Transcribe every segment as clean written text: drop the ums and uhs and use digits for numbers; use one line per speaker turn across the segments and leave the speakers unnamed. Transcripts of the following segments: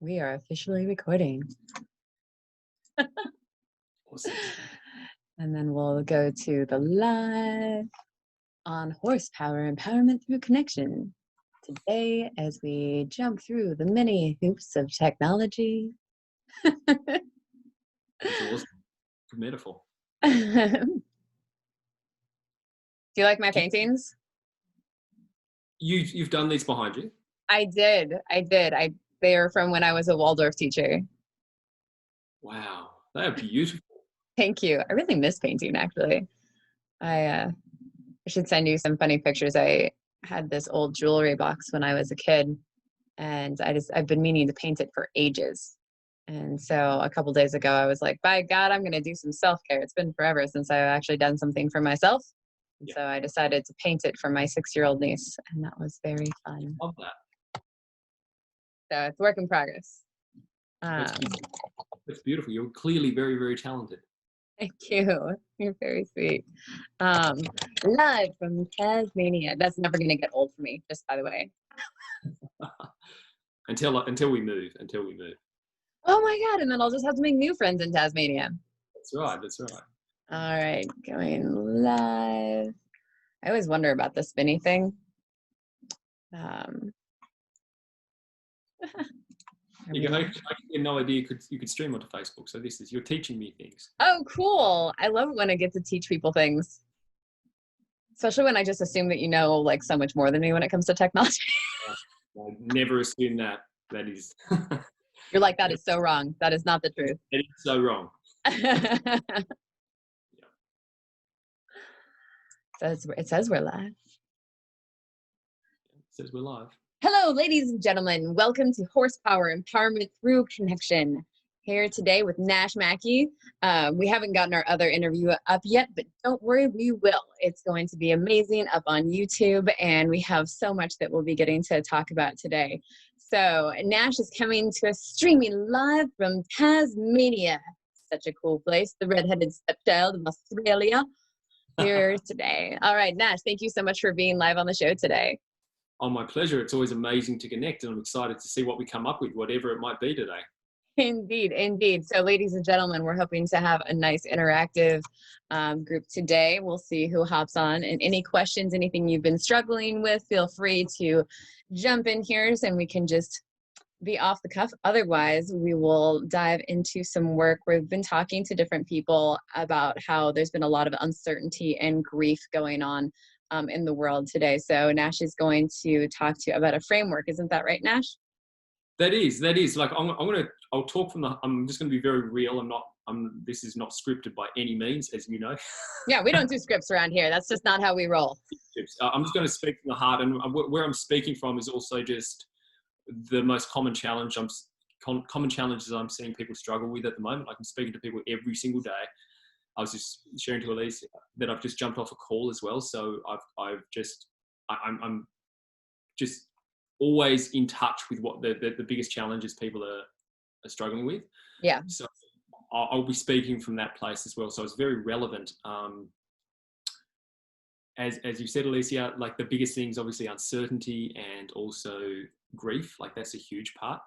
We are officially recording.
Awesome.
And then we'll go to the live on horsepower empowerment through connection. Today, as we jump through the many hoops of technology.
That's awesome. Good metaphor.
Do you like my paintings?
You've done these behind you?
I did. They are from when I was a Waldorf teacher.
Wow, they are beautiful.
Thank you. I really miss painting, actually. I should send you some funny pictures. I had this old jewelry box when I was a kid, and I've been meaning to paint it for ages. And so a couple days ago, I was like, by God, I'm going to do some self-care. It's been forever since I've actually done something for myself. And so I decided to paint it for my 6-year-old niece, and that was very fun.
Love that.
So it's work in progress.
That's beautiful. You're clearly very, very talented.
Thank you. You're very sweet. Live from Tasmania. That's never going to get old for me, just by the way.
until we move.
Oh my God. And then I'll just have to make new friends in Tasmania.
That's right.
All right. Going live. I always wonder about the spinny thing.
I had no idea you could stream onto Facebook. So you're teaching me things.
Oh, cool. I love it when I get to teach people things. Especially when I just assume that you know like so much more than me when it comes to technology.
I never assume that. That is.
You're like, that is so wrong. That is not the truth.
It is so wrong.
It says we're live.
It says we're live.
Hello, ladies and gentlemen. Welcome to Horsepower Empowerment Through Connection. Here today with Nash Mackey. We haven't gotten our other interview up yet, but don't worry, we will. It's going to be amazing up on YouTube, and we have so much that we'll be getting to talk about today. So Nash is coming to us streaming live from Tasmania. Such a cool place, the redheaded stepchild of Australia, here today. All right, Nash, thank you so much for being live on the show today.
Oh, my pleasure. It's always amazing to connect, and I'm excited to see what we come up with, whatever it might be today.
Indeed. So ladies and gentlemen, we're hoping to have a nice interactive group today. We'll see who hops on, and any questions, anything you've been struggling with, feel free to jump in here and we can just be off the cuff. Otherwise, we will dive into some work. We've been talking to different people about how there's been a lot of uncertainty and grief going on in the world today. So Nash is going to talk to you about a framework. Isn't that right, Nash?
That is like I'll talk I'm just going to be very real. This is not scripted by any means, as you know.
Yeah, we don't do scripts around here. That's just not how we roll.
I'm just going to speak from the heart, and where I'm speaking from is also just the most common challenges I'm seeing people struggle with at the moment. Like, I'm speaking to people every single day. I was just sharing to Elysia that I've just jumped off a call as well. So I'm just always in touch with what the biggest challenges people are struggling with.
Yeah.
So I'll be speaking from that place as well. So it's very relevant. As you said, Elysia, like the biggest things, obviously uncertainty and also grief. Like, that's a huge part.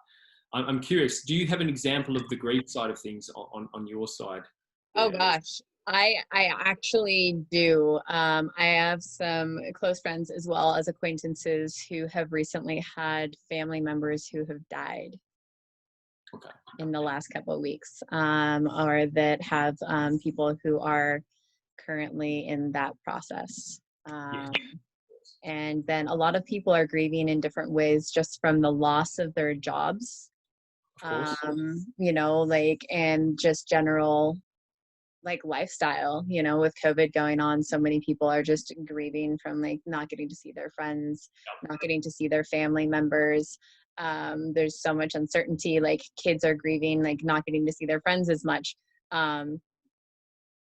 I'm curious, do you have an example of the grief side of things on your side?
Oh gosh, I actually do. I have some close friends as well as acquaintances who have recently had family members who have died in the last couple of weeks, or that have people who are currently in that process. And then a lot of people are grieving in different ways just from the loss of their jobs, and just general lifestyle, with COVID going on. So many people are just grieving from not getting to see their friends, not getting to see their family members. There's so much uncertainty, kids are grieving, not getting to see their friends as much.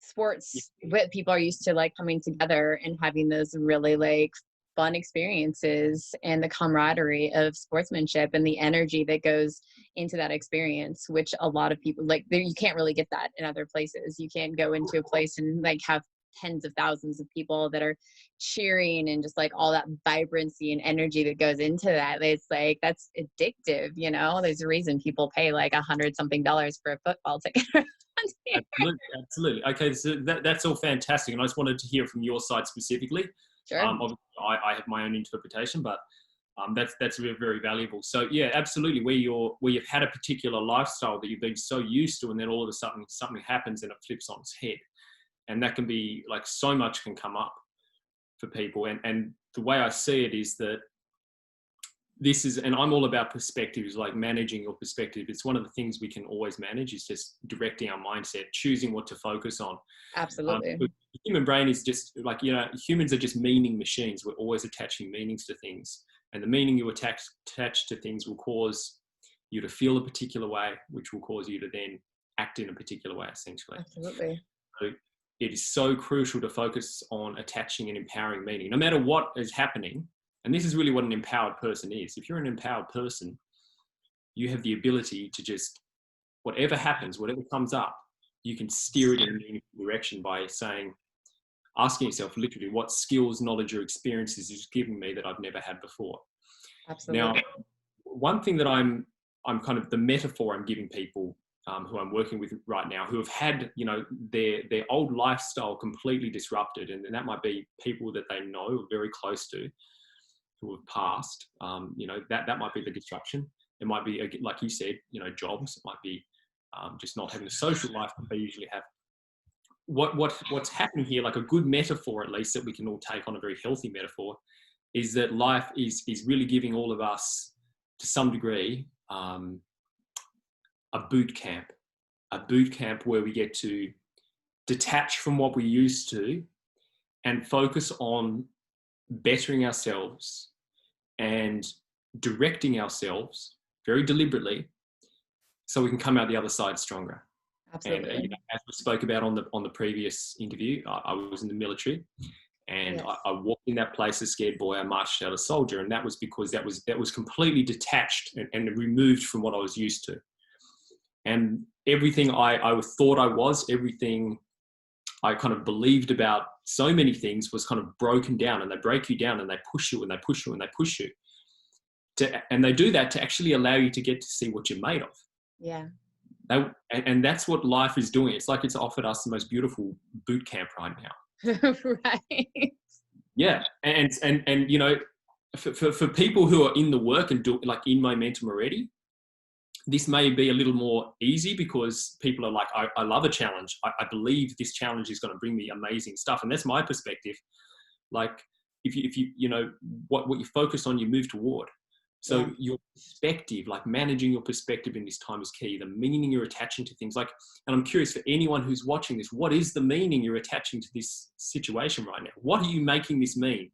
Sports, people are used to coming together and having those really fun experiences, and the camaraderie of sportsmanship and the energy that goes into that experience, which a lot of people you can't really get that in other places. You can't go into a place and have tens of thousands of people that are cheering and just like all that vibrancy and energy that goes into that. It's like, that's addictive, you know. There's a reason people pay like $100-something for a football ticket.
Absolutely, absolutely. Okay, so that's all fantastic, and I just wanted to hear from your side specifically.
Sure.
Obviously, I have my own interpretation, but that's very, very valuable. So yeah, absolutely. Where you've had a particular lifestyle that you've been so used to, and then all of a sudden something happens and it flips on its head, and that can be like so much can come up for people. And the way I see it is that this is, and I'm all about perspectives, like managing your perspective. It's one of the things we can always manage, is just directing our mindset, choosing what to focus on.
Absolutely.
The human brain is just like, you know, humans are just meaning machines. We're always attaching meanings to things. And the meaning you attach to things will cause you to feel a particular way, which will cause you to then act in a particular way, essentially.
Absolutely.
So it is so crucial to focus on attaching and empowering meaning, no matter what is happening. And this is really what an empowered person is. If you're an empowered person, you have the ability to just, whatever happens, whatever comes up, you can steer it in a meaningful direction by asking yourself literally, what skills, knowledge, or experiences is giving me that I've never had before.
Absolutely.
Now, one thing that I'm kind of the metaphor I'm giving people who I'm working with right now, who have had, you know, their old lifestyle completely disrupted, and that might be people that they know or very close to, who have passed. You know, that might be the disruption. It might be, like you said, you know, jobs. It might be just not having a social life that they usually have. What's happening here, like a good metaphor at least that we can all take on, a very healthy metaphor, is that life is really giving all of us, to some degree, a boot camp where we get to detach from what we used to and focus on bettering ourselves and directing ourselves very deliberately so we can come out the other side stronger.
Absolutely.
And you know, as we spoke about on the previous interview, I was in the military, and
Yes.
I walked in that place a scared boy. I marched out a soldier, and that was because that was completely detached and removed from what I was used to. And everything I thought I was, everything I kind of believed about so many things was kind of broken down, and they break you down and they push you and they push you and they push you. And they do that to actually allow you to get to see what you're made of.
Yeah.
And that's what life is doing. It's like it's offered us the most beautiful boot camp right now.
Right.
Yeah. And you know, for people who are in the work and do like in momentum already, this may be a little more easy because people are like, I love a challenge. I believe this challenge is going to bring me amazing stuff. And that's my perspective. Like if you know, what you focus on, you move toward. So
Yeah.
your perspective, like managing your perspective in this time is key. The meaning you're attaching to things, like, and I'm curious for anyone who's watching this, what is the meaning you're attaching to this situation right now? What are you making this mean?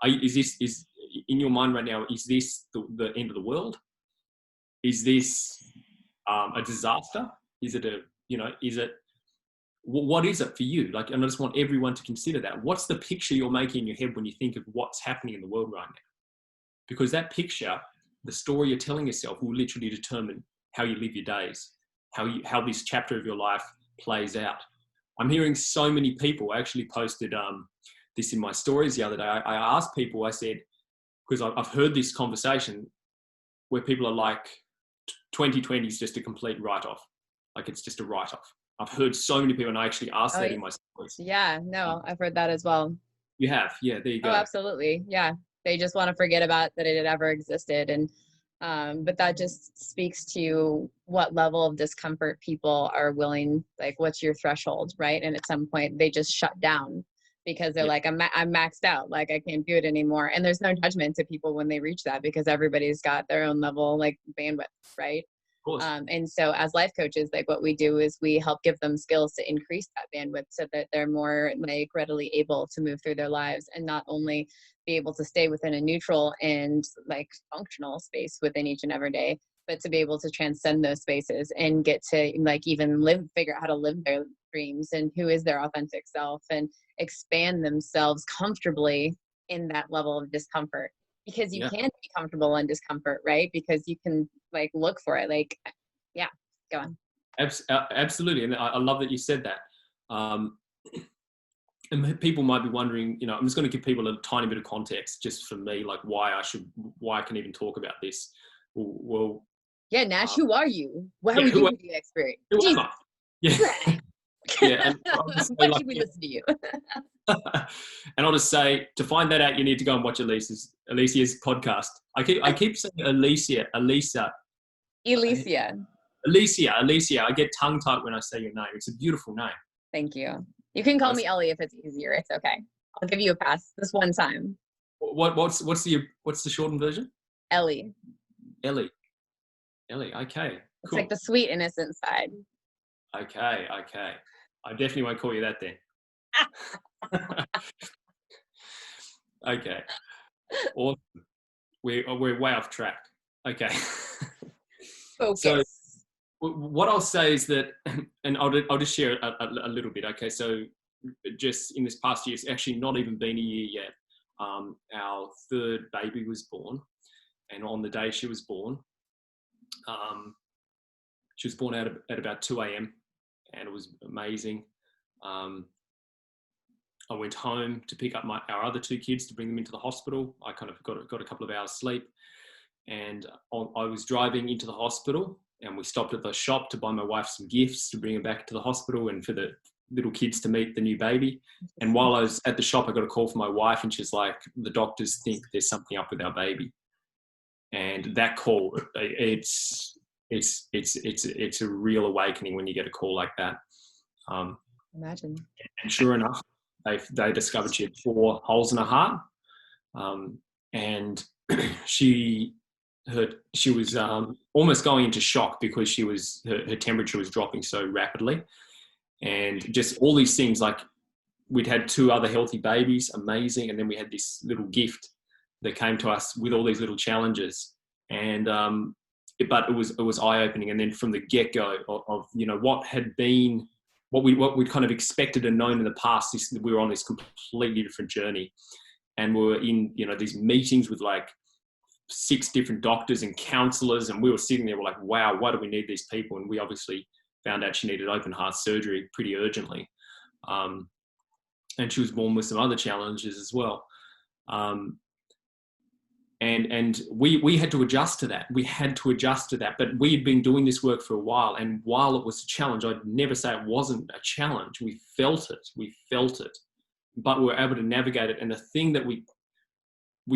Is in your mind right now, is this the end of the world? Is this a disaster? Is it what is it for you? Like, and I just want everyone to consider that. What's the picture you're making in your head when you think of what's happening in the world right now? Because that picture, the story you're telling yourself, will literally determine how you live your days, how this chapter of your life plays out. I'm hearing so many people. I actually posted this in my stories the other day. I asked people, I said, because I've heard this conversation where people are like, 2020 is just a complete write-off. Like it's just a write-off. I've heard so many people, and I actually asked that in my stories.
Yeah, no, I've heard that as well.
You have? Yeah, there you go.
Oh, absolutely. Yeah. They just want to forget about that it had ever existed. And, but that just speaks to what level of discomfort people are willing, like what's your threshold, right? And at some point they just shut down because they're like, I'm maxed out. Like I can't do it anymore. And there's no judgment to people when they reach that because everybody's got their own level, like bandwidth, right? And so as life coaches, like what we do is we help give them skills to increase that bandwidth so that they're more like readily able to move through their lives and not only be able to stay within a neutral and like functional space within each and every day, but to be able to transcend those spaces and get to like even figure out how to live their dreams and who is their authentic self and expand themselves comfortably in that level of discomfort. Because you can be comfortable in discomfort, right? Because you can like look for it. Like, yeah, go on.
Absolutely. And I love that you said that. and people might be wondering, I'm just going to give people a tiny bit of context just for me, like why I can even talk about this. Well,
yeah, Nash, who are you? Why are
yeah,
we giving you the experience?
who am
Jesus.
I? Yeah. Yeah. And I'll just say,
Why
like,
should we listen to you?
and I'll just say, to find that out, you need to go and watch Elysia's podcast. I keep saying Elysia.
Elysia.
I get tongue tied when I say your name. It's a beautiful name.
Thank you. You can call me Ellie if it's easier. It's okay. I'll give you a pass this one time.
What's the shortened version?
Ellie.
Ellie. Okay.
It's
Cool.
like the sweet innocent side.
Okay. I definitely won't call you that then. Okay. Awesome. We're way off track. Okay.
Focus.
So what I'll say is that, and I'll just share a little bit. Okay. So just in this past year, it's actually not even been a year yet. Our third baby was born, and on the day she was born, she was born at about 2 a.m. and it was amazing. I went home to pick up our other two kids to bring them into the hospital. I kind of got a couple of hours sleep, and I was driving into the hospital, and we stopped at the shop to buy my wife some gifts to bring her back to the hospital and for the little kids to meet the new baby. And while I was at the shop, I got a call from my wife, and she's like, the doctors think there's something up with our baby. And that call, it's a real awakening when you get a call like that.
Imagine.
And sure enough, they discovered she had 4 holes in her heart, and she was almost going into shock because her temperature was dropping so rapidly, and just all these things, like we'd had 2 other healthy babies, amazing, and then we had this little gift that came to us with all these little challenges, and but it was eye-opening. And then from the get-go of what had been, what we kind of expected and known in the past, we were on this completely different journey, and we were in these meetings with like 6 different doctors and counselors, and we were sitting there, we're like, wow, why do we need these people? And we obviously found out she needed open heart surgery pretty urgently, and she was born with some other challenges as well. And we had to adjust to that. But we had been doing this work for a while. And while it was a challenge, I'd never say it wasn't a challenge. We felt it, but we were able to navigate it. And the thing that we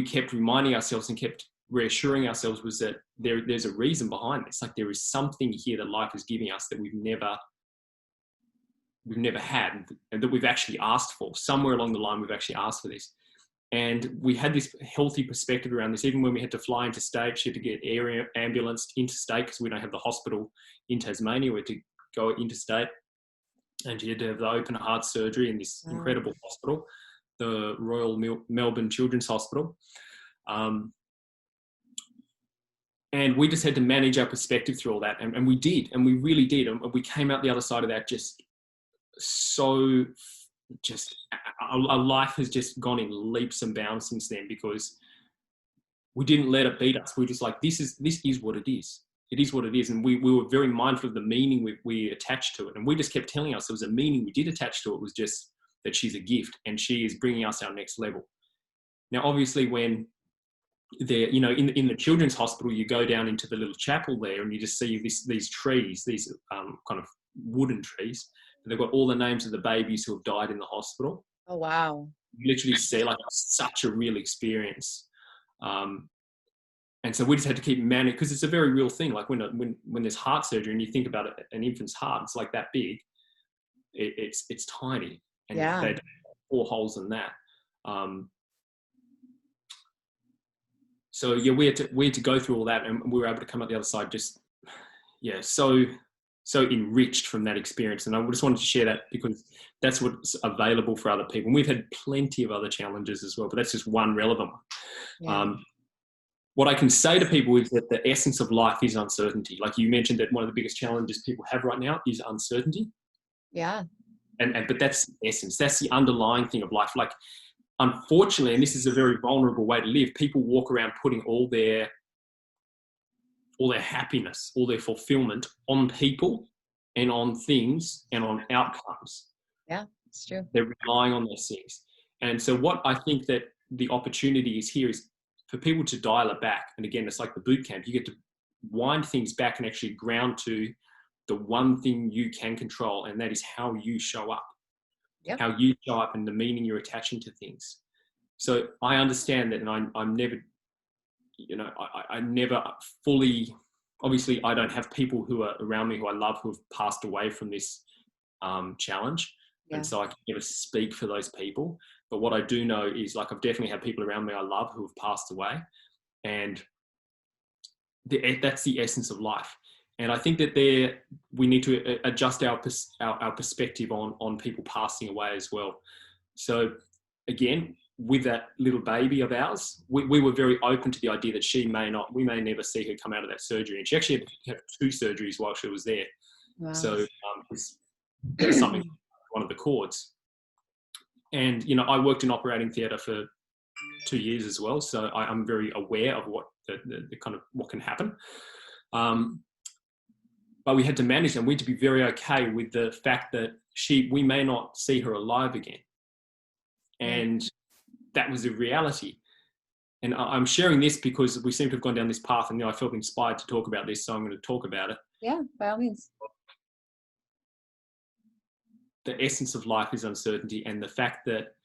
kept reminding ourselves and kept reassuring ourselves was that there's a reason behind this. Like there is something here that life is giving us that we've never had, and that we've actually asked for. Somewhere along the line, we've actually asked for this. And we had this healthy perspective around this. Even when we had to fly interstate, she had to get air ambulanced interstate because we don't have the hospital in Tasmania. We had to go interstate, and she had to have the open heart surgery in this incredible hospital, the Royal Melbourne Children's Hospital. And we just had to manage our perspective through all that. And we did, and we really did. And we came out the other side of that our life has just gone in leaps and bounds since then, because we didn't let it beat us. We were just like, this is what it is. It is what it is. And we were very mindful of the meaning we attached to it. And we just kept telling ourselves the meaning we did attach to it was just that she's a gift and she is bringing us our next level. Now, obviously, when they're, in the children's hospital, you go down into the little chapel there and you just see these trees, these kind of wooden trees. They've got all the names of the babies who have died in the hospital.
Oh, wow.
You literally see like such a real experience. And so we just had to keep managing, because it's a very real thing. Like when there's heart surgery and you think about it, an infant's heart, it's like that big. It's tiny. And they have 4 holes in that. So yeah, we had to go through all that, and we were able to come out the other side so enriched from that experience. And I just wanted to share that because that's what's available for other people. And we've had plenty of other challenges as well, but that's just one relevant one. Yeah. What I can say to people is that the essence of life is uncertainty. Like you mentioned, that one of the biggest challenges people have right now is uncertainty.
Yeah.
But that's the essence. That's the underlying thing of life. Like, unfortunately, and this is a very vulnerable way to live, people walk around putting all their happiness, all their fulfillment on people and on things and on outcomes.
Yeah. It's true.
They're relying on those things. And so what I think that the opportunity is here is for people to dial it back. And again, it's like the boot camp. You get to wind things back and actually ground to the one thing you can control, and that is how you show up.
Yep.
How you show up and the meaning you're attaching to things. So I understand that, and I'm never, I never fully, obviously I don't have people who are around me who I love who have passed away from this challenge.
Yeah.
And so I can never speak for those people. But what I do know is, like, I've definitely had people around me I love who have passed away. And that's the essence of life. And I think that we need to adjust our perspective on people passing away as well. So again, with that little baby of ours, we were very open to the idea that we may never see her come out of that surgery. And she actually had to have 2 surgeries while she was there.
Wow.
So it's something, one of the cords. And, I worked in operating theatre for 2 years as well. So I'm very aware of what the kind of what can happen. But we had to manage and we had to be very okay with the fact that we may not see her alive again. And that was a reality. And I'm sharing this because we seem to have gone down this path, and I felt inspired to talk about this, so I'm going to talk about it.
Yeah, by all means.
The essence of life is uncertainty, and the fact that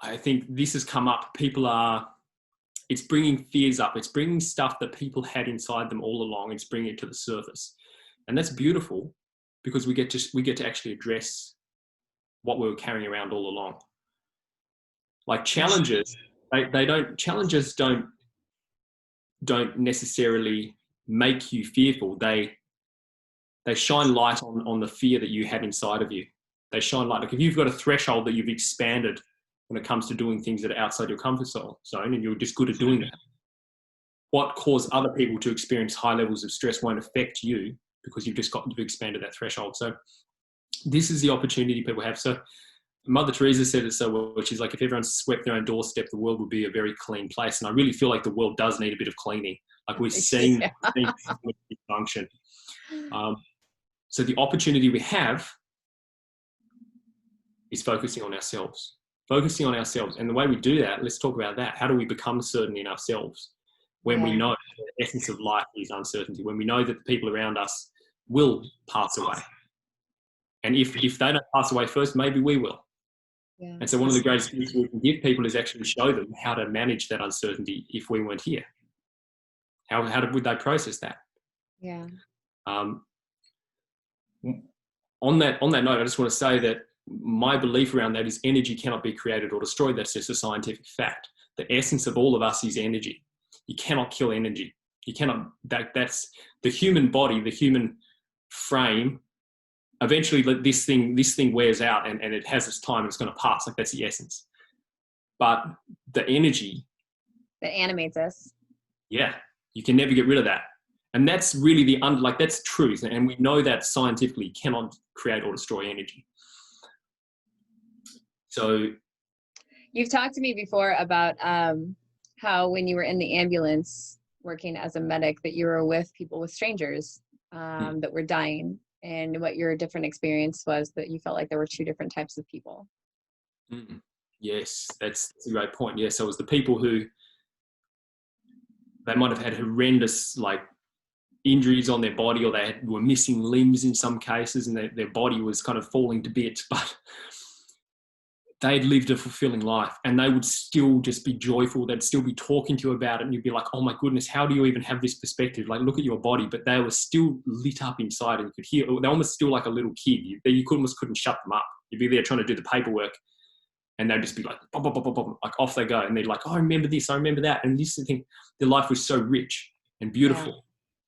I think this has come up. It's bringing fears up. It's bringing stuff that people had inside them all along. It's bringing it to the surface. And that's beautiful because we get to actually address what we were carrying around all along. Like challenges, challenges don't necessarily make you fearful. They shine light on the fear that you have inside of you. They shine light. Like if you've got a threshold that you've expanded when it comes to doing things that are outside your comfort zone and you're just good at doing that, what caused other people to experience high levels of stress won't affect you because you've expanded that threshold. So this is the opportunity people have. So Mother Teresa said it so well. She's like, if everyone swept their own doorstep, the world would be a very clean place. And I really feel like the world does need a bit of cleaning. Like we're seeing dysfunction. So the opportunity we have is focusing on ourselves. And the way we do that, let's talk about that. How do we become certain in ourselves when we know the essence of life is uncertainty, when we know that the people around us will pass away? And if they don't pass away first, maybe we will. Yeah. And so one of the greatest things we can give people is actually show them how to manage that uncertainty if we weren't here. How would they process that?
Yeah.
On that note, I just want to say that my belief around that is energy cannot be created or destroyed. That's just a scientific fact. The essence of all of us is energy. You cannot kill energy. You cannot. That's the human body, the human frame. Eventually, this thing wears out and it has its time. It's going to pass. Like that's the essence. But the energy
that animates us.
Yeah, you can never get rid of that. And that's really that's truth. And we know that scientifically cannot create or destroy energy. So
you've talked to me before about how when you were in the ambulance working as a medic that you were with people, with strangers that were dying, and what your different experience was, that you felt like there were 2 different types of people.
Yes, that's a great point. Yes, so it was the people who they might have had horrendous injuries on their body, or they were missing limbs in some cases, and their body was kind of falling to bits, but they'd lived a fulfilling life, and they would still just be joyful. They'd still be talking to you about it, and you'd be like, oh my goodness, how do you even have this perspective? Like, look at your body. But they were still lit up inside, and you could hear, they're almost still like a little kid. You almost couldn't shut them up. You'd be there trying to do the paperwork, and they'd just be like, bop, bop, bop, bop, like off they go. And they're like, oh, I remember this, I remember that. And this thing, their life was so rich and beautiful. Yeah.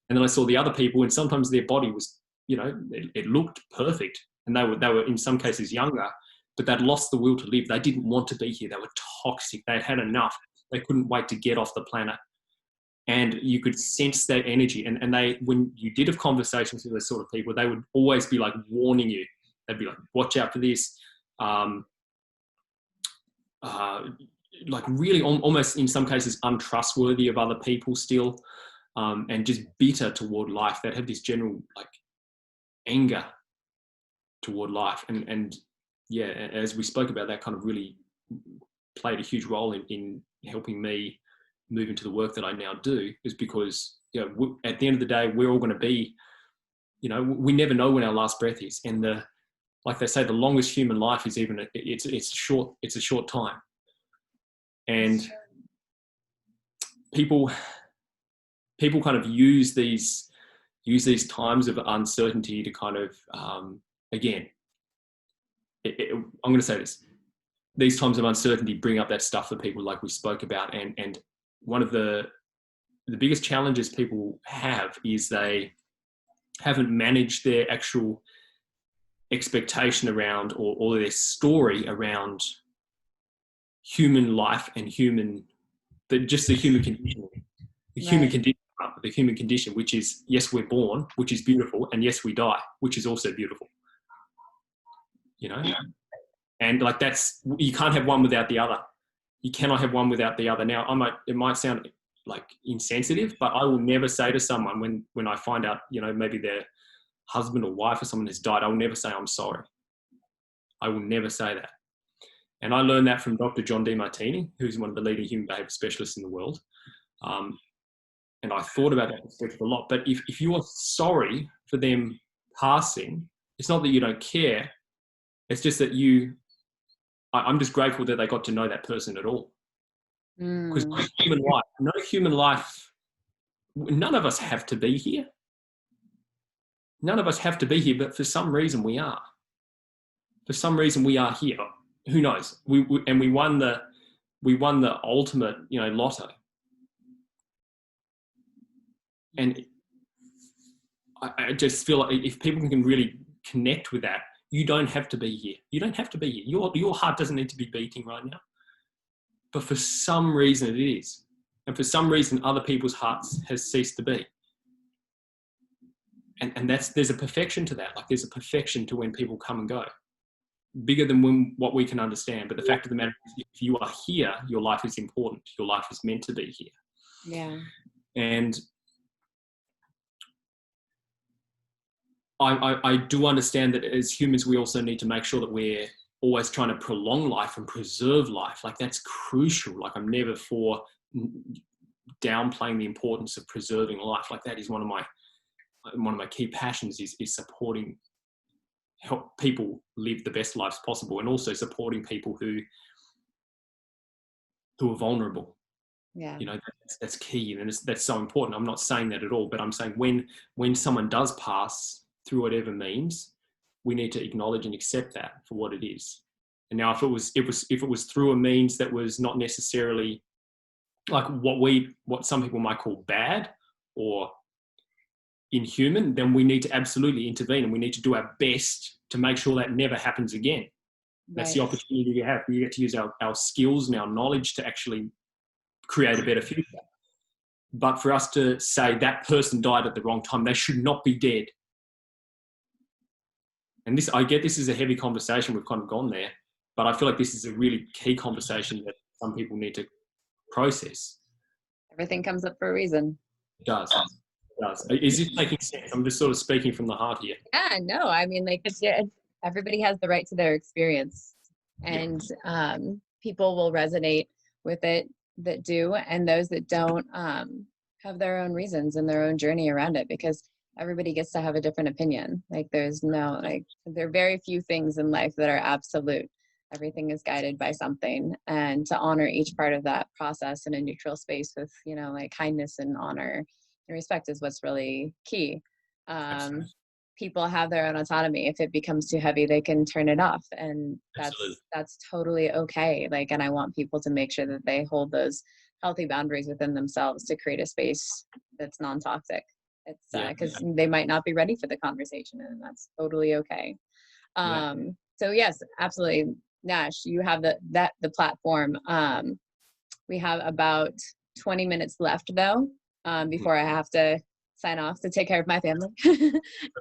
And then I saw the other people, and sometimes their body was, it looked perfect. And they were in some cases younger, but they'd lost the will to live. They didn't want to be here. They were toxic. They'd had enough. They couldn't wait to get off the planet. And you could sense that energy. And when you did have conversations with those sort of people, they would always be like warning you. They'd be like, watch out for this. Really almost in some cases untrustworthy of other people still, and just bitter toward life. They'd have this general anger toward life. And yeah, as we spoke about, that kind of really played a huge role in helping me move into the work that I now do, is because, you know, at the end of the day, we're all going to be, you know, we never know when our last breath is. And like they say, the longest human life is it's a short time. And people kind of use these times of uncertainty to kind of, again, I'm going to say this, these times of uncertainty bring up that stuff for people, like we spoke about. And one of the biggest challenges people have is they haven't managed their actual expectation around, or their story around human life and just the human condition, the human condition, which is, yes, we're born, which is beautiful, and yes, we die, which is also beautiful. You know, and like you can't have one without the other. You cannot have one without the other. Now, it might sound like insensitive, but I will never say to someone when I find out, you know, maybe their husband or wife or someone has died, I will never say I'm sorry. I will never say that. And I learned that from Dr. John Demartini, who's one of the leading human behavior specialists in the world. And I thought about that perspective a lot. But if you are sorry for them passing, it's not that you don't care. It's just that I'm just grateful that they got to know that person at all. Because no human life, none of us have to be here. None of us have to be here, but for some reason we are. For some reason we are here. Who knows? We won the ultimate, you know, lotto. And I just feel like if people can really connect with that, you don't have to be here. You don't have to be here. Your heart doesn't need to be beating right now. But for some reason it is. And for some reason other people's hearts has ceased to be. And there's a perfection to that. Like, there's a perfection to when people come and go. Bigger than what we can understand. But the fact of the matter is, if you are here, your life is important. Your life is meant to be here.
Yeah.
And I do understand that as humans, we also need to make sure that we're always trying to prolong life and preserve life. Like, that's crucial. Like, I'm never for downplaying the importance of preserving life. Like, that is one of my key passions is supporting, help people live the best lives possible, and also supporting people who are vulnerable.
Yeah.
You know, that's key, and that's so important. I'm not saying that at all, but I'm saying when someone does pass through whatever means, we need to acknowledge and accept that for what it is. And now, if it was through a means that was not necessarily like what some people might call bad or inhuman, then we need to absolutely intervene, and we need to do our best to make sure that never happens again. Right. That's the opportunity you have. We get to use our skills and our knowledge to actually create a better future. But for us to say that person died at the wrong time, they should not be dead. And I get this is a heavy conversation. We've kind of gone there, but I feel like this is a really key conversation that some people need to process.
Everything comes up for a reason.
It does. Is it making sense? I'm just sort of speaking from the heart here.
Yeah, no, I mean, like, everybody has the right to their experience, and people will resonate with it that do, and those that don't have their own reasons and their own journey around it, because everybody gets to have a different opinion. Like, there are very few things in life that are absolute. Everything is guided by something, and to honor each part of that process in a neutral space with, you know, like, kindness and honor and respect is what's really key. People have their own autonomy. If it becomes too heavy, they can turn it off, and that's totally okay. Like, and I want people to make sure that they hold those healthy boundaries within themselves to create a space that's non-toxic. It's because they might not be ready for the conversation, and that's totally okay. So yes, absolutely. Nash, you have the platform. We have about 20 minutes left though, before I have to sign off to take care of my family.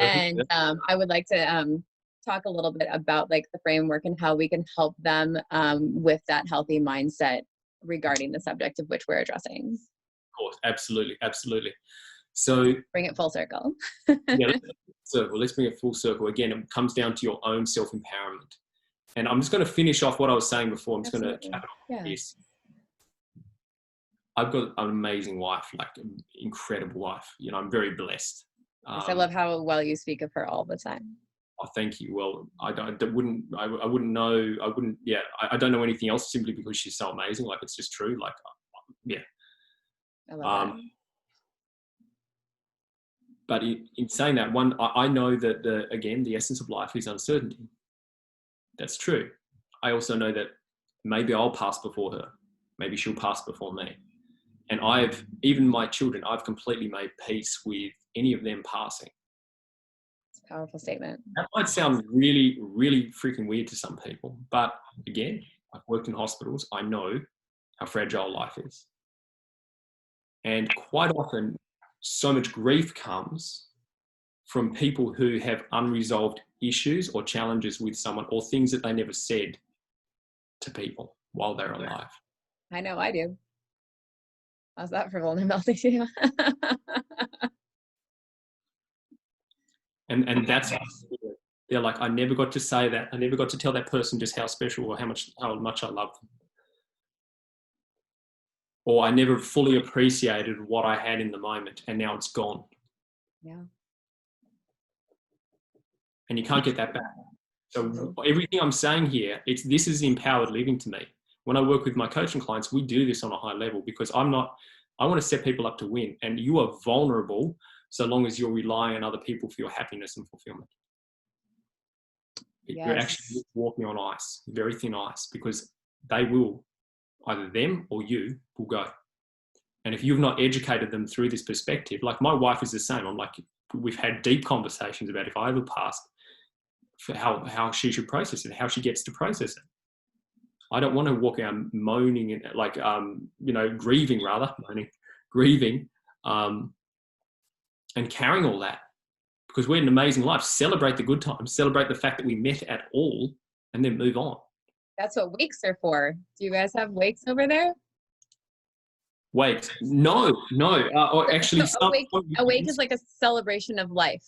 And I would like to talk a little bit about, like, the framework and how we can help them with that healthy mindset regarding the subject of which we're addressing.
Of course, absolutely. So
bring it full circle.
Let's bring it full circle. Again, it comes down to your own self-empowerment. And I'm just going to finish off what I was saying before. I'm just going to
Absolutely.
cap it off
Yeah.
with this. I've got an amazing wife, like an incredible wife. You know, I'm very blessed.
Yes, I love how well you speak of her all the time.
Oh, thank you. Well, I wouldn't know. I wouldn't. Yeah, I don't know anything else simply because she's so amazing. Like, it's just true. Like, yeah.
I love that.
But in saying that, I know that the essence of life is uncertainty. That's true. I also know that maybe I'll pass before her. Maybe she'll pass before me. And even my children, I've completely made peace with any of them passing.
It's a powerful statement.
That might sound really, really freaking weird to some people. But again, I've worked in hospitals. I know how fragile life is. And quite often, so much grief comes from people who have unresolved issues or challenges with someone, or things that they never said to people while they're alive.
I know I do. How's that for vulnerability?
and that's, they're like, I never got to say that. I never got to tell that person just how special or how much I love them. Or I never fully appreciated what I had in the moment, and now it's gone.
Yeah.
And you can't get that back. So everything I'm saying here, this is empowered living to me. When I work with my coaching clients, we do this on a high level because I want to set people up to win. And you are vulnerable so long as you're relying on other people for your happiness and fulfillment.
Yes.
You're actually walking on ice, very thin ice, because they will, either them or you will go. And if you've not educated them through this perspective, like my wife is the same. I'm like, we've had deep conversations about if I ever passed, for how she should process it, how she gets to process it. I don't want to walk around moaning and like, grieving, and carrying all that, because we're in an amazing life. Celebrate the good times, celebrate the fact that we met at all, and then move on.
That's what wakes are for. Do you guys have wakes over there?
Wait, no. Or actually,
so a wake is like a celebration of life.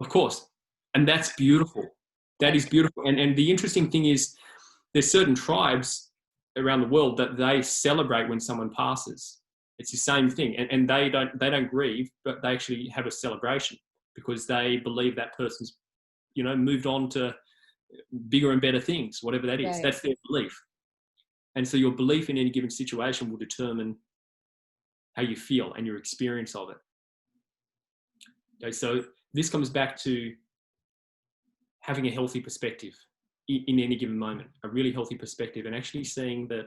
Of course. And that's beautiful. That is beautiful. And the interesting thing is, there's certain tribes around the world that they celebrate when someone passes. It's the same thing. And they don't grieve, but they actually have a celebration because they believe that person's, moved on to bigger and better things, whatever that is. Right. That's their belief. And so your belief in any given situation will determine how you feel and your experience of it. Okay, so this comes back to having a healthy perspective in any given moment, a really healthy perspective, and actually seeing that,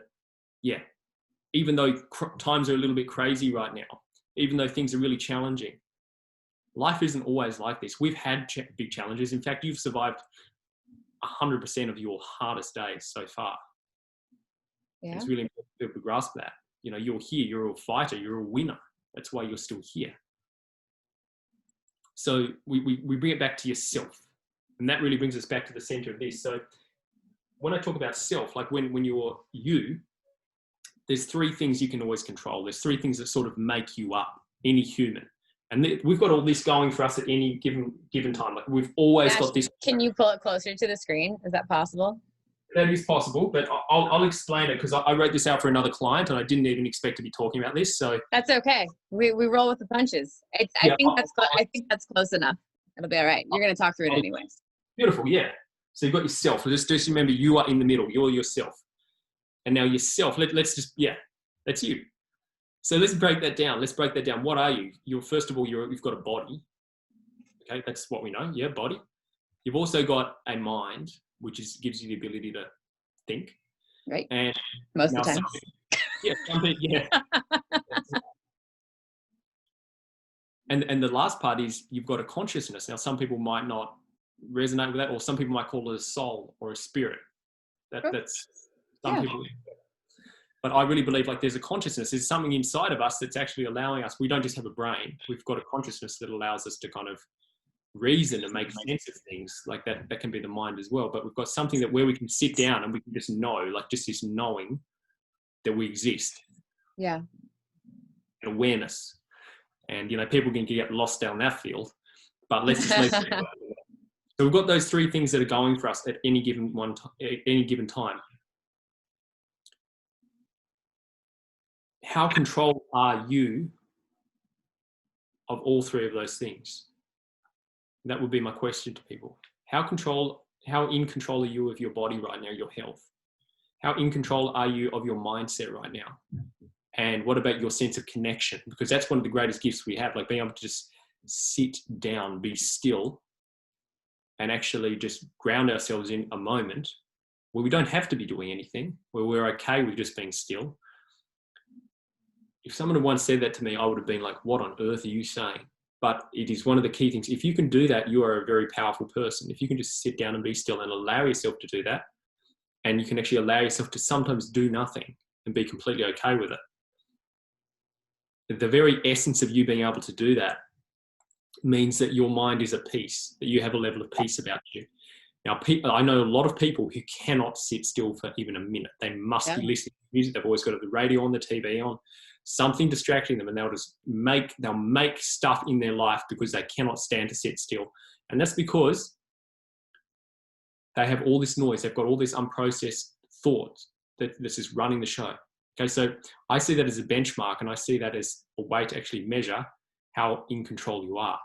even though times are a little bit crazy right now, even though things are really challenging, life isn't always like this. We've had big challenges. In fact, you've survived 100% of your hardest days so far. Yeah. It's really important for people to grasp that. You're here, you're a fighter, you're a winner. That's why you're still here. So we bring it back to yourself. And that really brings us back to the center of this. So when I talk about self, like when you're you, there's three things you can always control. There's three things that sort of make you up, any human. And we've got all this going for us at any given time. Like we've always got this.
Can you pull it closer to the screen? Is that possible?
That is possible, but I'll explain it because I wrote this out for another client and I didn't even expect to be talking about this. So
that's okay. We roll with the punches. I think that's close enough. It'll be all right. You're going to talk through it anyways.
Beautiful, yeah. So you've got yourself. Just remember, you are in the middle. You're yourself. And now yourself. That's you. So let's break that down. What are you? You're first of all, you've got a body. Okay, that's what we know. Yeah, body. You've also got a mind, which gives you the ability to think.
Right.
And
most of the time.
Yeah. And the last part is you've got a consciousness. Now, some people might not resonate with that, or some people might call it a soul or a spirit. That's some people. But I really believe like there's a consciousness. There's something inside of us that's actually allowing us. We don't just have a brain. We've got a consciousness that allows us to kind of reason and make sense of things. Like that can be the mind as well. But we've got something that where we can sit down and we can just know, like just this knowing that we exist.
Yeah.
And awareness. And people can get lost down that field. But let's just leave it. So we've got those three things that are going for us at any given time. How controlled are you of all three of those things? That would be my question to people. How in control are you of your body right now, your health? How in control are you of your mindset right now? And what about your sense of connection? Because that's one of the greatest gifts we have, like being able to just sit down, be still, and actually just ground ourselves in a moment where we don't have to be doing anything, where we're okay with just being still. If someone had once said that to me, I would have been like, what on earth are you saying? But it is one of the key things. If you can do that, you are a very powerful person. If you can just sit down and be still and allow yourself to do that, and you can actually allow yourself to sometimes do nothing and be completely okay with it. The very essence of you being able to do that means that your mind is at peace, that you have a level of peace about you. Now, I know a lot of people who cannot sit still for even a minute. They must be listening to music. They've always got the radio on, the TV on, something distracting them, and they'll make stuff in their life because they cannot stand to sit still. And that's because they have all this noise. They've got all this unprocessed thoughts that this is running the show. Okay, so I see that as a benchmark, and I see that as a way to actually measure how in control you are.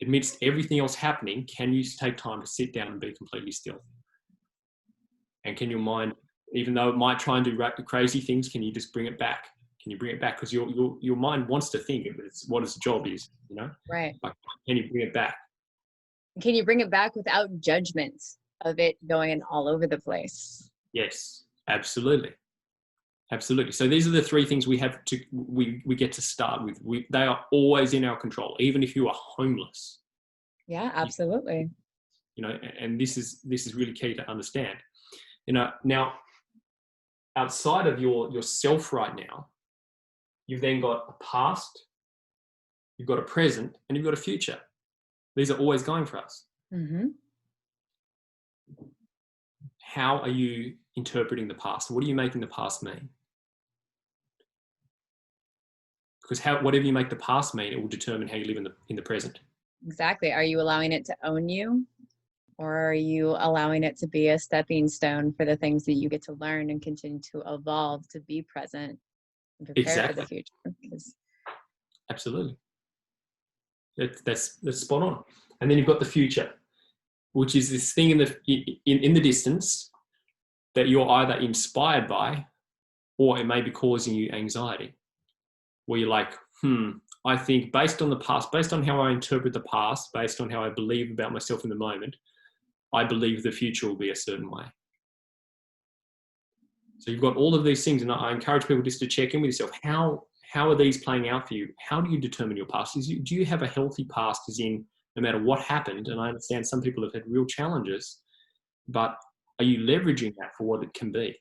Amidst everything else happening, can you take time to sit down and be completely still? And can your mind, even though it might try and do crazy things, can you just bring it back? Can you bring it back? Because your mind wants to think it's what its job is, you know?
Right.
Like, can you bring it back?
Can you bring it back without judgment of it going all over the place?
Yes, absolutely. Absolutely. So these are the three things we get to start with. They are always in our control, even if you are homeless.
Yeah, absolutely.
You know, and this is really key to understand. You know, now outside of yourself right now, you've then got a past, you've got a present, and you've got a future. These are always going for us.
Mm-hmm.
How are you interpreting the past? What are you making the past mean? Because whatever you make the past mean, it will determine how you live in the present.
Exactly. Are you allowing it to own you, or are you allowing it to be a stepping stone for the things that you get to learn and continue to evolve to be present and prepare for the future?
Absolutely. That's spot on. And then you've got the future, which is this thing in the distance that you're either inspired by, or it may be causing you anxiety, where you're like, I think based on the past, based on how I interpret the past, based on how I believe about myself in the moment, I believe the future will be a certain way. So you've got all of these things, and I encourage people just to check in with yourself. How are these playing out for you? How do you determine your past? Do you have a healthy past, as in no matter what happened? And I understand some people have had real challenges, but are you leveraging that for what it can be?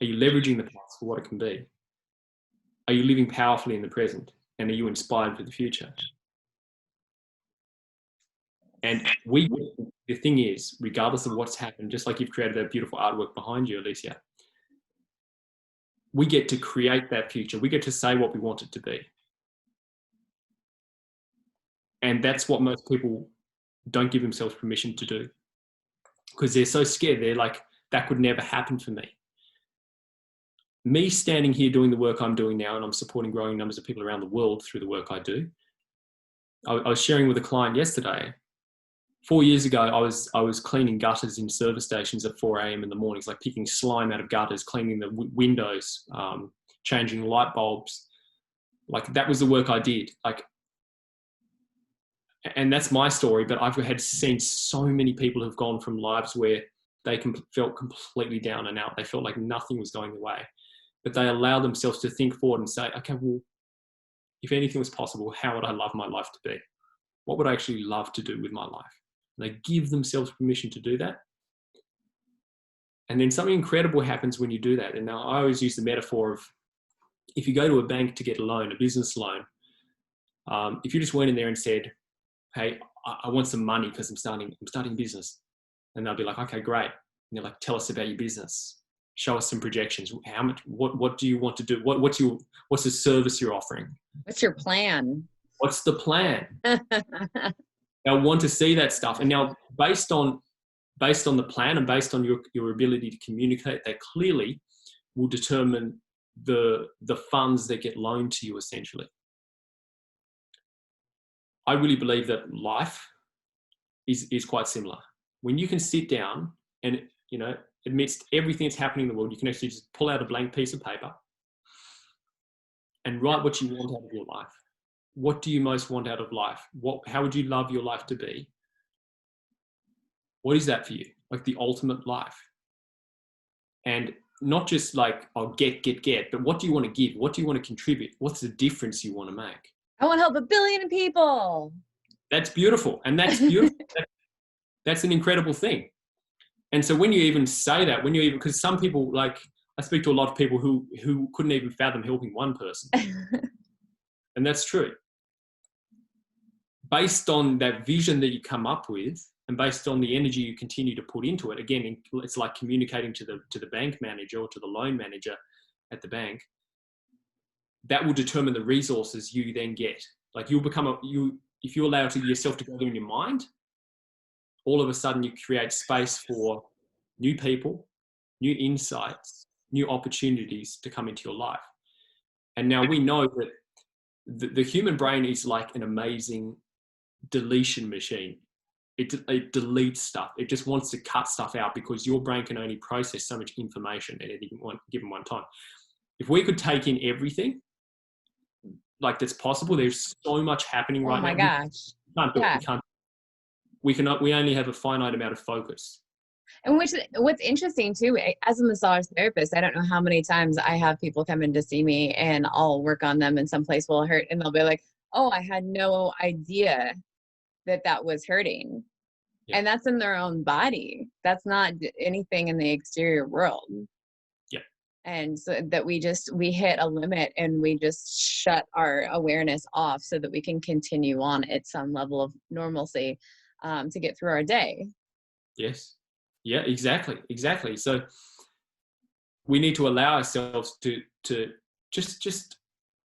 Are you leveraging the past for what it can be? Are you living powerfully in the present? And are you inspired for the future? And the thing is, regardless of what's happened, just like you've created that beautiful artwork behind you, Elysia, we get to create that future. We get to say what we want it to be. And that's what most people don't give themselves permission to do, because they're so scared. They're like, that could never happen for me. Me standing here doing the work I'm doing now, and I'm supporting growing numbers of people around the world through the work I do. I was sharing with a client yesterday. 4 years ago, I was cleaning gutters in service stations at 4 a.m. in the mornings, like picking slime out of gutters, cleaning the windows, changing light bulbs. Like, that was the work I did. Like, and that's my story. But I've seen so many people who've gone from lives where they felt completely down and out. They felt like nothing was going their way, but they allow themselves to think forward and say, okay, well, if anything was possible, how would I love my life to be? What would I actually love to do with my life? And they give themselves permission to do that. And then something incredible happens when you do that. And now I always use the metaphor of, if you go to a bank to get a loan, a business loan, if you just went in there and said, hey, I want some money because I'm starting a business. And they'll be like, okay, great. And they're like, tell us about your business. Show us some projections. How much, what do you want to do? What's the service you're offering?
What's your plan?
What's the plan? They'll want to see that stuff. And now based on the plan and based on your ability to communicate, they clearly will determine the funds that get loaned to you essentially. I really believe that life is quite similar. When you can sit down and, amidst everything that's happening in the world, you can actually just pull out a blank piece of paper and write what you want out of your life. What do you most want out of life? How would you love your life to be? What is that for you? Like the ultimate life. And not just like, get, but what do you want to give? What do you want to contribute? What's the difference you want to make?
I want to help 1 billion people.
That's beautiful. And that's beautiful. That's an incredible thing. And so when you even say that, because some people, like, I speak to a lot of people who couldn't even fathom helping one person. And that's true. Based on that vision that you come up with and based on the energy you continue to put into it, again, it's like communicating to the bank manager or to the loan manager at the bank, that will determine the resources you then get. Like if you allow yourself to go there in your mind, all of a sudden you create space for new people, new insights, new opportunities to come into your life. And now we know that the human brain is like an amazing deletion machine. It deletes stuff. It just wants to cut stuff out because your brain can only process so much information at any given one time. If we could take in everything like that's possible, there's so much happening right now.
Oh my gosh.
We only have a finite amount of focus.
And what's interesting too, as a massage therapist, I don't know how many times I have people come in to see me and I'll work on them and someplace will hurt and they'll be like, oh, I had no idea that was hurting. Yeah. And that's in their own body. That's not anything in the exterior world.
Yeah.
And so that we hit a limit and we just shut our awareness off so that we can continue on at some level of normalcy to get through our day.
Yes. Yeah, exactly. So we need to allow ourselves to just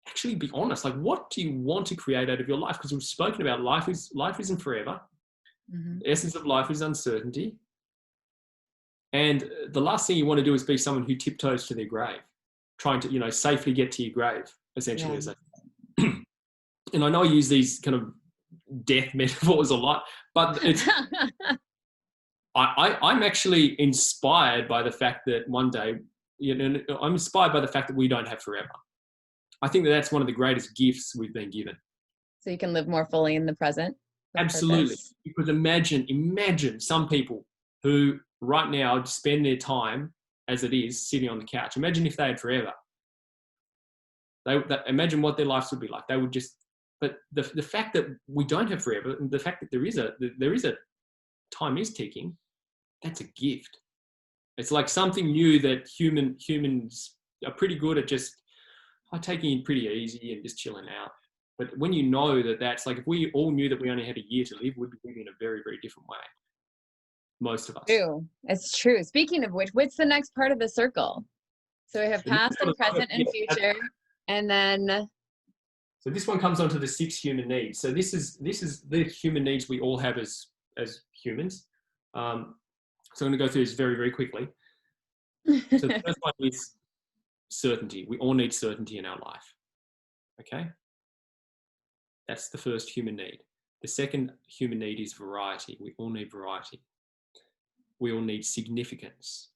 actually be honest. Like, what do you want to create out of your life? Because we've spoken about life isn't forever. Mm-hmm. The essence of life is uncertainty. And the last thing you want to do is be someone who tiptoes to their grave, trying to, safely get to your grave, essentially. Yeah. And I know I use these kind of death metaphors a lot, but it's... I'm actually inspired by the fact that one day, I'm inspired by the fact that we don't have forever. I think that's one of the greatest gifts we've been given.
So you can live more fully in the present.
Absolutely.
Purpose.
Because imagine some people who right now spend their time as it is sitting on the couch. Imagine if they had forever. Imagine what their lives would be like. They would just, but the fact that we don't have forever, and the fact that there is a time is ticking, that's a gift. It's like something new that humans are pretty good at just taking it pretty easy and just chilling out. But when you know that's like, if we all knew that we only had a year to live, we'd be living in a very, very different way. Most of us.
True. It's true. Speaking of which, what's the next part of the circle? So we have past and present and future, and then...
So this one comes onto the 6 human needs. So this is the human needs we all have as humans. So I'm going to go through this very, very quickly. So the first one is certainty. We all need certainty in our life. Okay? That's the first human need. The second human need is variety. We all need variety. We all need significance.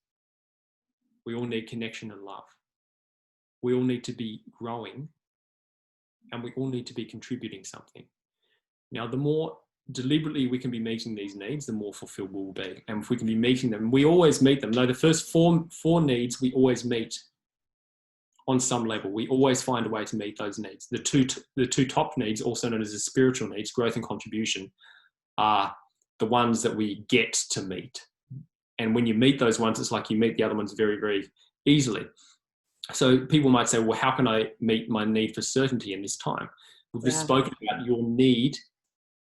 We all need connection and love. We all need to be growing, and we all need to be contributing something. Now, the more deliberately we can be meeting these needs, the more fulfilled we'll be. And if we can be meeting them, we always meet them. No, the first four needs we always meet on some level. We always find a way to meet those needs. The two top needs, also known as the spiritual needs, growth and contribution, are the ones that we get to meet. And when you meet those ones, it's like you meet the other ones very, very easily. So people might say, well, how can I meet my need for certainty in this time? We've just spoken about your need,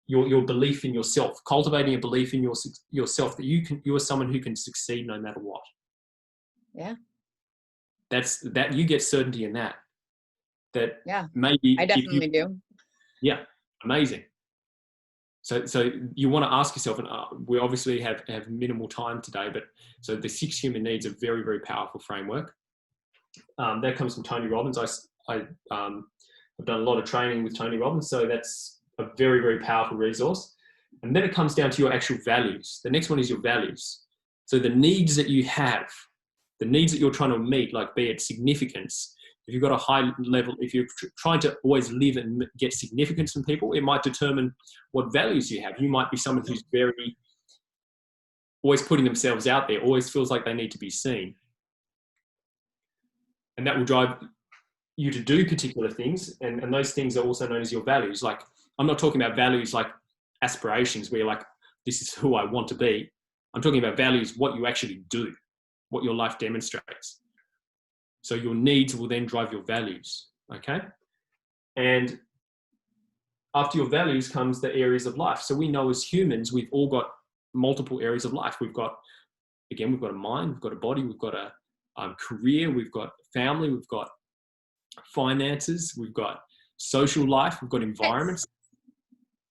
your belief in yourself, cultivating a belief in yourself that you are someone who can succeed no matter what.
Yeah.
That you get certainty in that. Maybe
I definitely do.
Yeah. Amazing. So you want to ask yourself, and we obviously have minimal time today, but so the 6 human needs are very, very powerful framework. That comes from Tony Robbins. I've done a lot of training with Tony Robbins, so that's a very, very powerful resource. And then it comes down to your actual values. The next one is your values. So the needs that you have, the needs that you're trying to meet, like be it significance. If you've got a high level, if you're trying to always live and get significance from people, it might determine what values you have. You might be someone who's very, always putting themselves out there, always feels like they need to be seen. And that will drive you to do particular things. And those things are also known as your values. Like, I'm not talking about values like aspirations where you're like, this is who I want to be. I'm talking about values, what you actually do, what your life demonstrates. So your needs will then drive your values, okay? And after your values comes the areas of life. So we know as humans, we've all got multiple areas of life. We've got a mind, we've got a body, we've got a career, we've got family, we've got finances, we've got social life, we've got environments. Pets.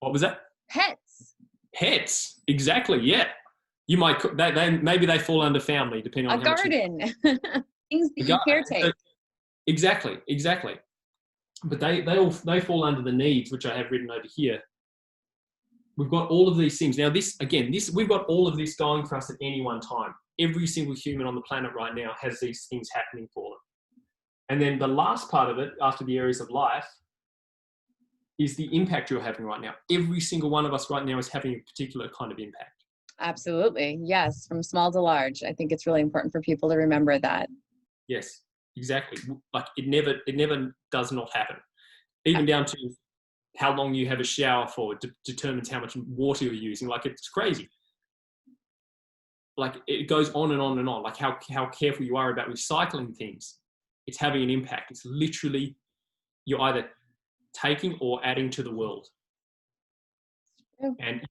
What was that? Pets, exactly, yeah. You might, maybe they fall under family, depending on how
garden. Things that you caretake.
So, exactly. But they fall under the needs, which I have written over here. We've got all of these things. Now we've got all of this going for us at any one time. Every single human on the planet right now has these things happening for them. And then the last part of it, after the areas of life, is the impact you're having right now. Every single one of us right now is having a particular kind of impact.
Absolutely. Yes. From small to large. I think it's really important for people to remember that.
Yes, exactly. Like it never does not happen. Even down to how long you have a shower for determines how much water you're using. Like it's crazy. Like it goes on and on and on. Like how careful you are about recycling things. It's having an impact. It's literally, you're either taking or adding to the world. And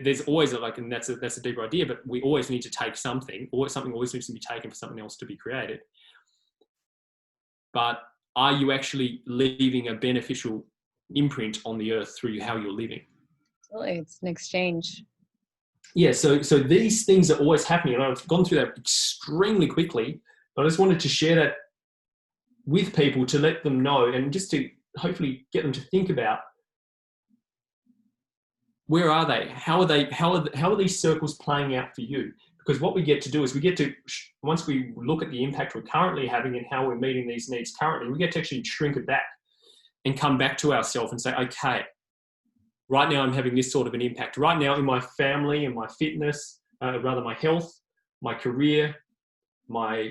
there's always and that's a deeper idea, but we always need to take something, or something always needs to be taken for something else to be created. But are you actually leaving a beneficial imprint on the earth through how you're living?
Absolutely, it's an exchange.
Yeah, so these things are always happening, and I've gone through that extremely quickly, but I just wanted to share that with people to let them know, and just to hopefully get them to think about, where are they? How are these circles playing out for you? Because what we get to do is once we look at the impact we're currently having and how we're meeting these needs currently, we get to actually shrink it back and come back to ourselves and say, okay, right now I'm having this sort of an impact. Right now in my family and my fitness, my health, my career, my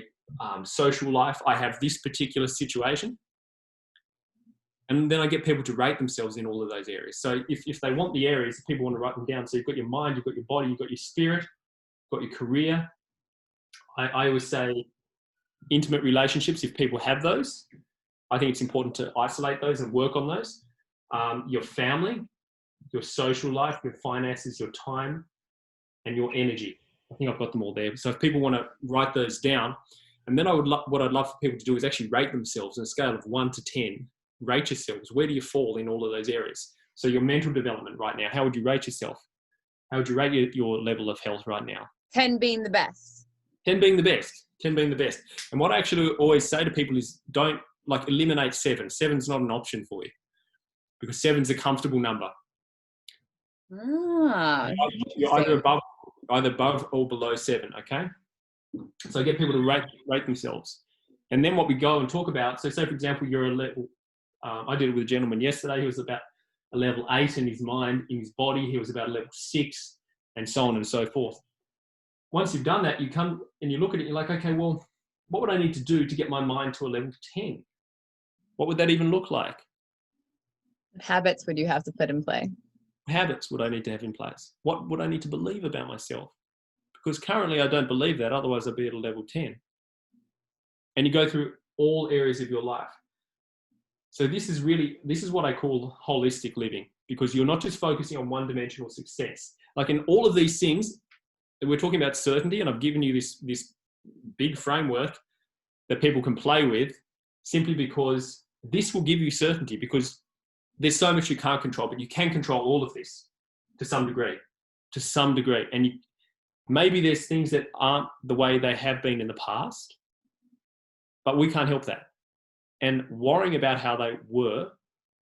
social life, I have this particular situation. And then I get people to rate themselves in all of those areas. So if they want the areas, people want to write them down. So you've got your mind, you've got your body, you've got your spirit, you've got your career. I always say intimate relationships, if people have those, I think it's important to isolate those and work on those. Your family, your social life, your finances, your time, and your energy. I think I've got them all there. So if people want to write those down, and then what I'd love for people to do is actually rate themselves on a scale of 1 to 10. Rate yourselves. Where do you fall in all of those areas? So your mental development right now, how would you rate yourself? How would you rate your level of health right now?
10 being the best.
10 being the best. 10 being the best. And what I actually always say to people is don't eliminate 7. 7's not an option for you because 7's a comfortable number. You're either above or below 7, okay? So get people to rate themselves. And then what we go and talk about, so say for example, you're a level, I did it with a gentleman yesterday. He was about a level 8 in his mind, in his body. He was about a level 6, and so on and so forth. Once you've done that, you come and you look at it, you're like, okay, well, what would I need to do to get my mind to a level 10? What would that even look like?
What habits would you have to put in play?
What habits would I need to have in place? What would I need to believe about myself? Because currently I don't believe that, otherwise I'd be at a level 10. And you go through all areas of your life. So this is what I call holistic living, because you're not just focusing on one-dimensional success. Like in all of these things, we're talking about certainty, and I've given you this big framework that people can play with, simply because this will give you certainty, because there's so much you can't control, but you can control all of this. to some degree. And maybe there's things that aren't the way they have been in the past, but we can't help that. And worrying about how they were,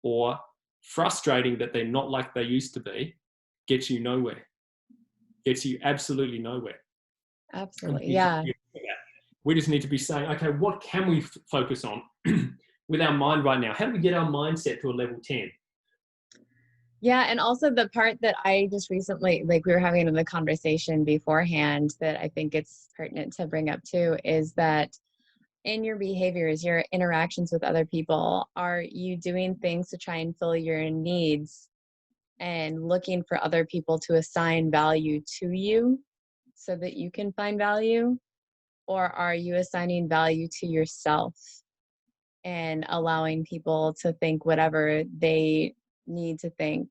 or frustrating that they're not like they used to be, gets you nowhere. Gets you absolutely nowhere.
Absolutely. Yeah.
We just need to be saying, okay, what can we focus on with our mind right now? How do we get our mindset to a level 10?
Yeah. And also the part that I just recently, like we were having in the conversation beforehand, that I think it's pertinent to bring up too, is that in your behaviors, your interactions with other people, are you doing things to try and fill your needs and looking for other people to assign value to you so that you can find value? Or are you assigning value to yourself and allowing people to think whatever they need to think,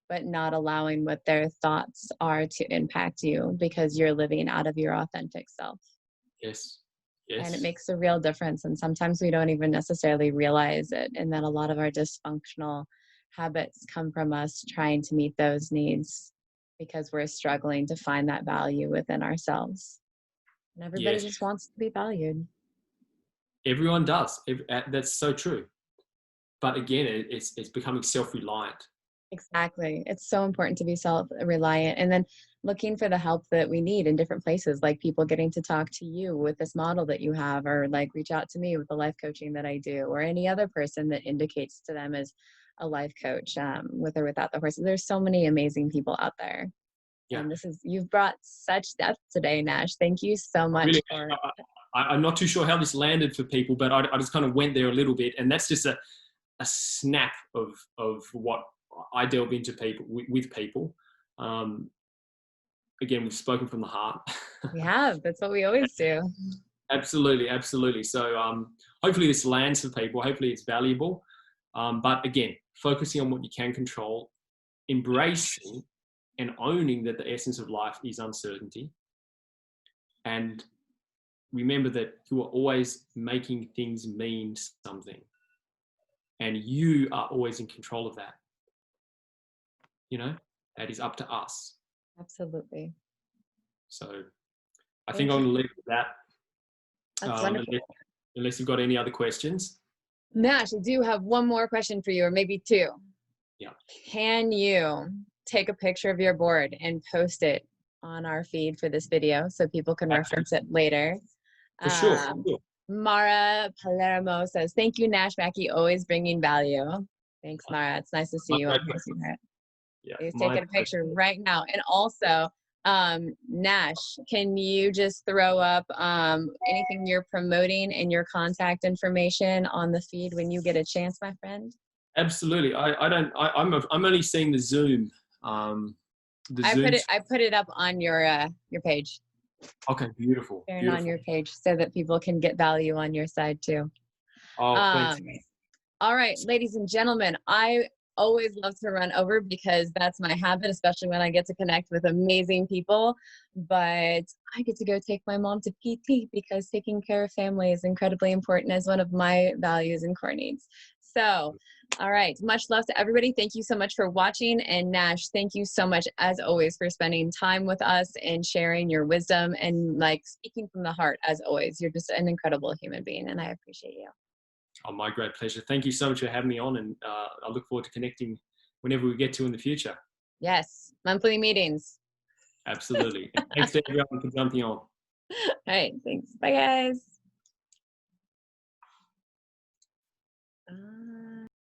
but not allowing what their thoughts are to impact you because you're living out of your authentic self?
Yes.
And it makes a real difference. And sometimes we don't even necessarily realize it. And that a lot of our dysfunctional habits come from us trying to meet those needs because we're struggling to find that value within ourselves. And everybody just wants to be valued.
Everyone does. That's so true. But again, it's becoming self-reliant.
Exactly. It's so important to be self-reliant, and then looking for the help that we need in different places, like people getting to talk to you with this model that you have, or like reach out to me with the life coaching that I do, or any other person that indicates to them as a life coach, with or without the horses. There's so many amazing people out there.
Yeah.
And you've brought such depth today, Nash. Thank you so much.
Really, I'm not too sure how this landed for people, but I just kind of went there a little bit, and that's just a snap of what I delve into with people. Again, we've spoken from the heart.
We have. That's what we always do.
Absolutely. So hopefully this lands for people. Hopefully it's valuable. But again, focusing on what you can control, embracing and owning that the essence of life is uncertainty. And remember that you are always making things mean something. And you are always in control of that. That is up to us.
Absolutely.
So I think I'm going to leave it with that.
That's wonderful.
Unless you've got any other questions.
Nash, I do have one more question for you, or maybe two.
Yeah.
Can you take a picture of your board and post it on our feed for this video so people can reference it later?
For sure.
Mara Palermo says, thank you, Nash Mackey, always bringing value. Thanks, Mara. It's nice to see you on here.
Yeah,
he's taking a picture right now. And also, Nash, can you just throw up anything you're promoting and your contact information on the feed when you get a chance, my friend?
Absolutely. I'm only seeing the Zoom.
I put it up on your page.
Okay, beautiful.
On your page so that people can get value on your side too.
Oh, thanks.
All right, ladies and gentlemen, I always love to run over because that's my habit, especially when I get to connect with amazing people. But I get to go take my mom to PT because taking care of family is incredibly important as one of my values and core needs. So, all right, much love to everybody. Thank you so much for watching. And Nash, thank you so much, as always, for spending time with us and sharing your wisdom and speaking from the heart, as always. You're just an incredible human being, and I appreciate you.
Oh, my great pleasure. Thank you so much for having me on, and I look forward to connecting whenever we get to in the future.
Yes, monthly meetings.
Absolutely. Thanks to everyone for jumping on.
All right, thanks. Bye, guys.